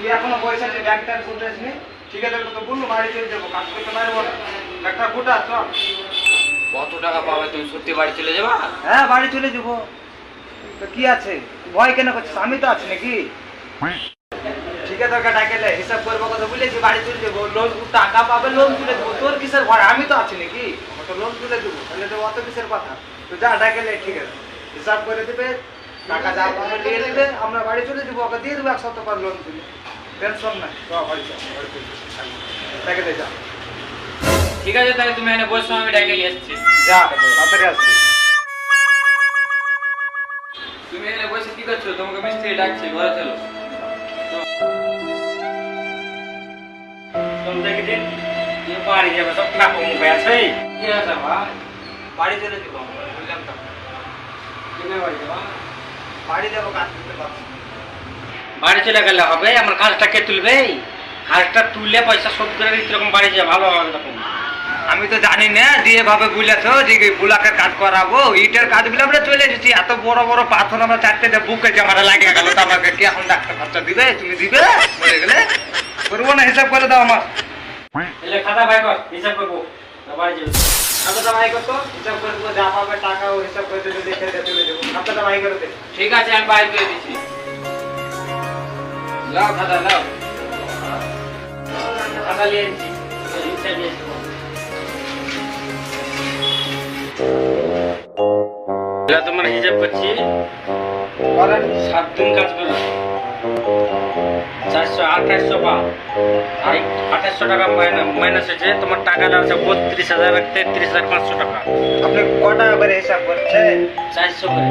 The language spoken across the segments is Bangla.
তুই এখনো পয়সা যে ব্যাংক ট্যাঙ্ক করতে আসিনি, ঠিক আছে তো বললো বাড়ি চলে যাবো, কাজ করতে পারবো না, একটা গোটা চল। কত টাকা পাবে তুমি সত্যি বাড়ি চলে যাবা? হ্যাঁ বাড়ি চলে যাবো, তো কি আছে ভয় কেন করছিস, আমি তো আছি নাকি। ঠিক আছে তোকে ডাকেলে হিসাব করবো কথা বলেছি, বাড়ি চলে যাবো, লোন টাকা পাবে লোন তুলে দেবো, তোর কিসের ভয়, আমি তো আছি নাকি, আমার তো লোন তুলে দেবো, তাহলে তো অত কিসের কথা। তো যা ডাকেলে ঠিক আছে, হিসাব করে দেবে, টাকা যা পাবে দিয়ে দেবে, আমরা বাড়ি চলে যাবো, ওকে দিয়ে দেবো 1 সপ্তাহ পর লোন তুলে, টেনশন নাই। তো বাড়ি চল, বাড়ি চলে ডাকেলে যা। ঠিক আছে তাহলে তুমি এখানে বসো, আমি ডাকে নিয়ে এসছি। যা তাড়াতাড়ি আসছি। তুমি এখানে বসে কি করছো? তোমাকে মিস্ত্রি ডাকছে, ঘরে চলো। তুমি দেখে দিন বাড়ি যাবে, সব টাকা মুখে আছে। কি আছে ভাই? বাড়ি চলে যাবো, বললাম তো কিনে বাড়ি যাবা? বাড়ি যাবো, কাজ করতে পারছি না। বাড়ি চলে গেলে হবে? আমার কাজটা কে তুলবে? কাজটা তুললে পয়সা শোধ করে দিতে রকম বাড়ি যাবে, ভালো হবে তখন। আমি তো জানি না দিয়ে ভাবে বুঝলেছো যে বুলাকের কাজ করাবো, ইটের কাজ বলে আমরা চলে এসেছি, এত বড় বড় পাথর আমরা 4টে বুকে জামাটা লাগিয়ে গেল, তো আমাকে কি এখন ডাক্তার খরচা দিবে? তুমি দিবে? বলে গেলে করবো না, হিসাব করে দাও আমার। এলে খাতা ভাই কর, হিসাব করবো, বাড়ি যাবে। খাতাটা ভাই করতো, হিসাব করে দেবো, যা পাবে টাকা ও হিসাব করে দেবে, দেখে দিয়ে চলে যাবো। খাতাটা ভাই করে দে। ঠিক আছে, আমি বাইর করে দিচ্ছি। লাও খাতা, লাও খাতা নিয়ে এসেছি, হিসাব নিয়ে এসেছি। তোমার হিসাব করছি, বলেন 7 দিন কাজ করো, 400 পা, আর 2800 টাকা মাইনাস হয়েছে। তোমার টাকা আছে 32,000, 33,500 টাকা। আপনি ক টাকা করে হিসাব করছেন? 400 করে।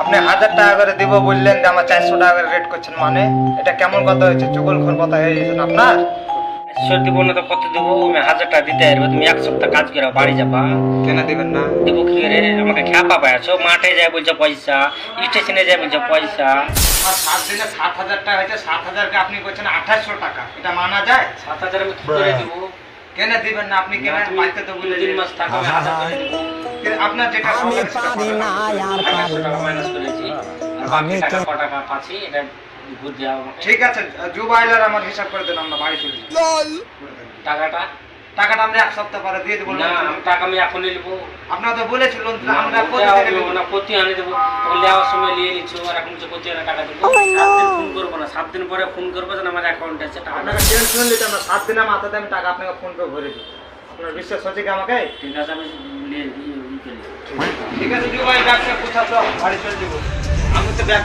আপনি 1000 টাকা করে দিব বললেন, যে আমার 400 টাকা করে রেট করছেন, মানে এটা কেমন কথা হয়েছে? চুগলখোর কথা হয়ে গেছে না আপনার? 100 দিব না তো কত দেবো? আমি 1000 টাকা দিতে পারবো, তুমি 1 সপ্তাহ কাজ করে বাড়ি যাবা। কেন দিবেন না? দেবো কি করে? আমাকে খ্যাপা পাইছো, মাঠে যায় বলছো পয়সা, স্টেশনে যায় বলছো পয়সা। আর 7 দিনে 7,000 টাকা হয়েছে, 7,000 কে আপনি বলছেন 2800 টাকা, এটা মানা যায়? 7,000 আমি কি করে দেবো? কেন দিবেন না? আপনি কেন বাড়িতে তো বলে 2 মাস থাকো, আমি 1000 করে দেবো। আপনার যেটা বললেন সেটা করেন। 2800 টাকা মাইনাস করেছি, আর বাকি টাকা ক টাকা পাচ্ছি এটা বুঝ যাও আমাকে। ঠিক আছে, জুবাইলার আমার হিসাব করে দেন, আমরা বাড়ি চলে যাই। টাকাটা টাকাটা আমরা 1 সপ্তাহ পরে দিয়ে দেবো। না, টাকা আমি এখন নেবো। আপনারা তো বলেছিল আমরা প্রতি আনে দেবো, তখন নেওয়ার সময় নিয়ে নিচ্ছ, আর এখন যে প্রতি আনে টাকা দেবো। 7 দিন ফোন করবো না, 7 দিন পরে ফোন করবো, যেন আমার অ্যাকাউন্টে আছে টাকা। আপনাকে টেনশন নিতে না, 7 দিনের মাথাতে আমি টাকা আপনাকে ফোন করে ভরে দেবো। আপনার বিশ্বাস হচ্ছে কি আমাকে? ঠিক আছে, আমি নিয়ে ঠিক আছে জুবাইল, ব্যাগটা কোথাও বাড়ি চলে যাবো, আমি তো ব্যাগ